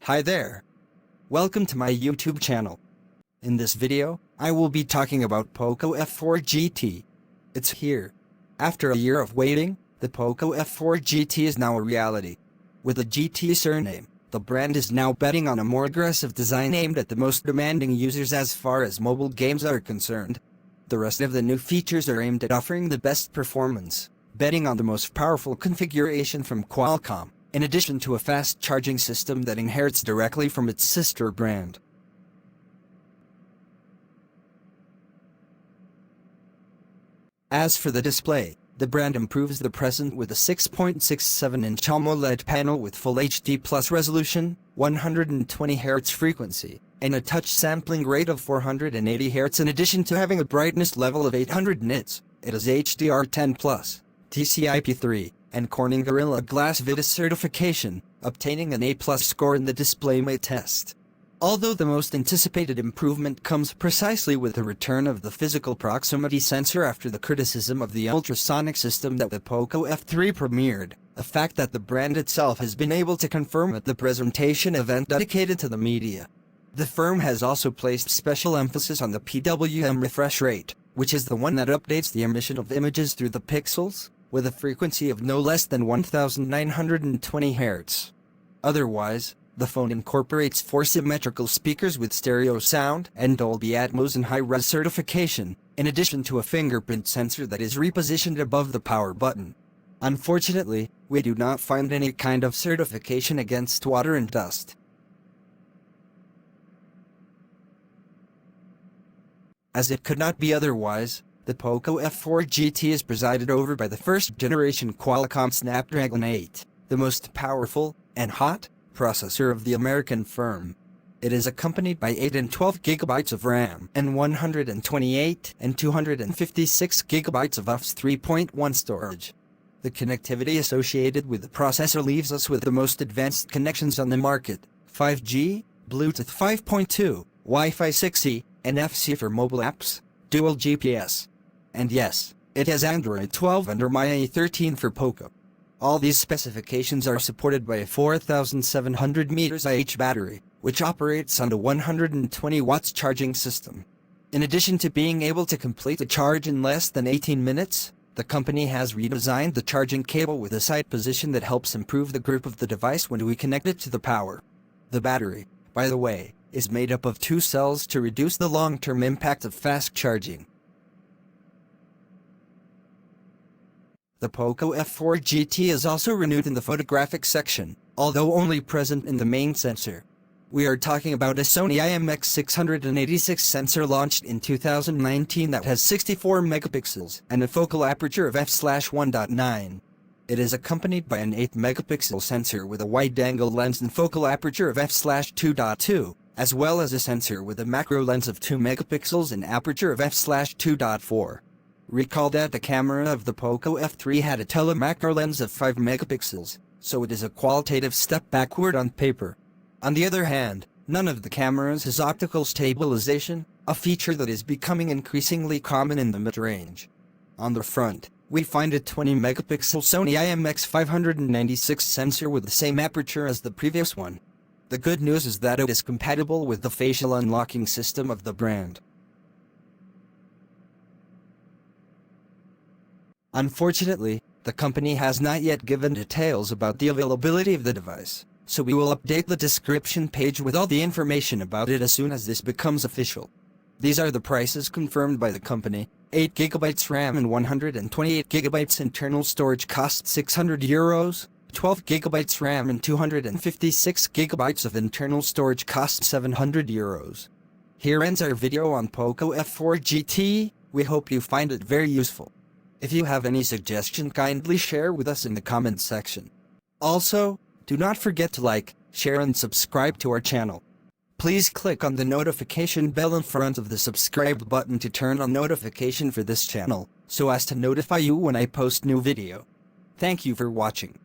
Hi there. Welcome to my YouTube channel. In this video, I will be talking about Poco F4 GT. It's here. After a year of waiting, the Poco F4 GT is now a reality. With a GT surname, the brand is now betting on a more aggressive design aimed at the most demanding users as far as mobile games are concerned. The rest of the new features are aimed at offering the best performance, betting on the most powerful configuration from Qualcomm, in addition to a fast charging system that inherits directly from its sister brand. As for the display, the brand improves the present with a 6.67-inch AMOLED panel with Full HD Plus resolution, 120 Hz frequency, and a touch sampling rate of 480 Hz in addition to having a brightness level of 800 nits. It is HDR10+, TCP3, and Corning Gorilla Glass Vitis certification, obtaining an A+ score in the DisplayMate test. Although the most anticipated improvement comes precisely with the return of the physical proximity sensor after the criticism of the ultrasonic system that the Poco F3 premiered, a fact that the brand itself has been able to confirm at the presentation event dedicated to the media. The firm has also placed special emphasis on the PWM refresh rate, which is the one that updates the emission of images through the pixels, with a frequency of no less than 1920 Hz. Otherwise, the phone incorporates 4 symmetrical speakers with stereo sound and Dolby Atmos and high-res certification, in addition to a fingerprint sensor that is repositioned above the power button. Unfortunately, we do not find any kind of certification against water and dust. As it could not be otherwise, the Poco F4 GT is presided over by the first-generation Qualcomm Snapdragon 8, the most powerful and hot processor of the American firm. It is accompanied by 8 and 12 GB of RAM and 128 and 256 GB of UFS 3.1 storage. The connectivity associated with the processor leaves us with the most advanced connections on the market: 5G, Bluetooth 5.2, Wi-Fi 6E, NFC for mobile apps, dual GPS. And yes, it has Android 12 and MIUI 13 for Poco. All these specifications are supported by a 4,700 mAh battery, which operates on a 120 watts charging system. In addition to being able to complete the charge in less than 18 minutes, the company has redesigned the charging cable with a side position that helps improve the grip of the device when we connect it to the power. The battery, by the way, is made up of 2 cells to reduce the long-term impact of fast charging. The Poco F4 GT is also renewed in the photographic section, although only present in the main sensor. We are talking about a Sony IMX686 sensor launched in 2019 that has 64 megapixels and a focal aperture of f/1.9. It is accompanied by an 8 megapixel sensor with a wide-angle lens and focal aperture of f/2.2, as well as a sensor with a macro lens of 2 megapixels and aperture of f/2.4. Recall that the camera of the Poco F3 had a telemacro lens of 5 megapixels, so it is a qualitative step backward on paper. On the other hand, none of the cameras has optical stabilization, a feature that is becoming increasingly common in the mid-range. On the front, we find a 20 megapixel Sony IMX596 sensor with the same aperture as the previous one. The good news is that it is compatible with the facial unlocking system of the brand. Unfortunately, the company has not yet given details about the availability of the device, so we will update the description page with all the information about it as soon as this becomes official. These are the prices confirmed by the company. 8 GB RAM and 128 GB internal storage costs €600, 12 GB RAM and 256 GB of internal storage costs €700. Here ends our video on Poco F4 GT. We hope you find it very useful. If you have any suggestion, kindly share with us in the comments section. Also, do not forget to like, share and subscribe to our channel. Please click on the notification bell in front of the subscribe button to turn on notification for this channel, so as to notify you when I post new video. Thank you for watching.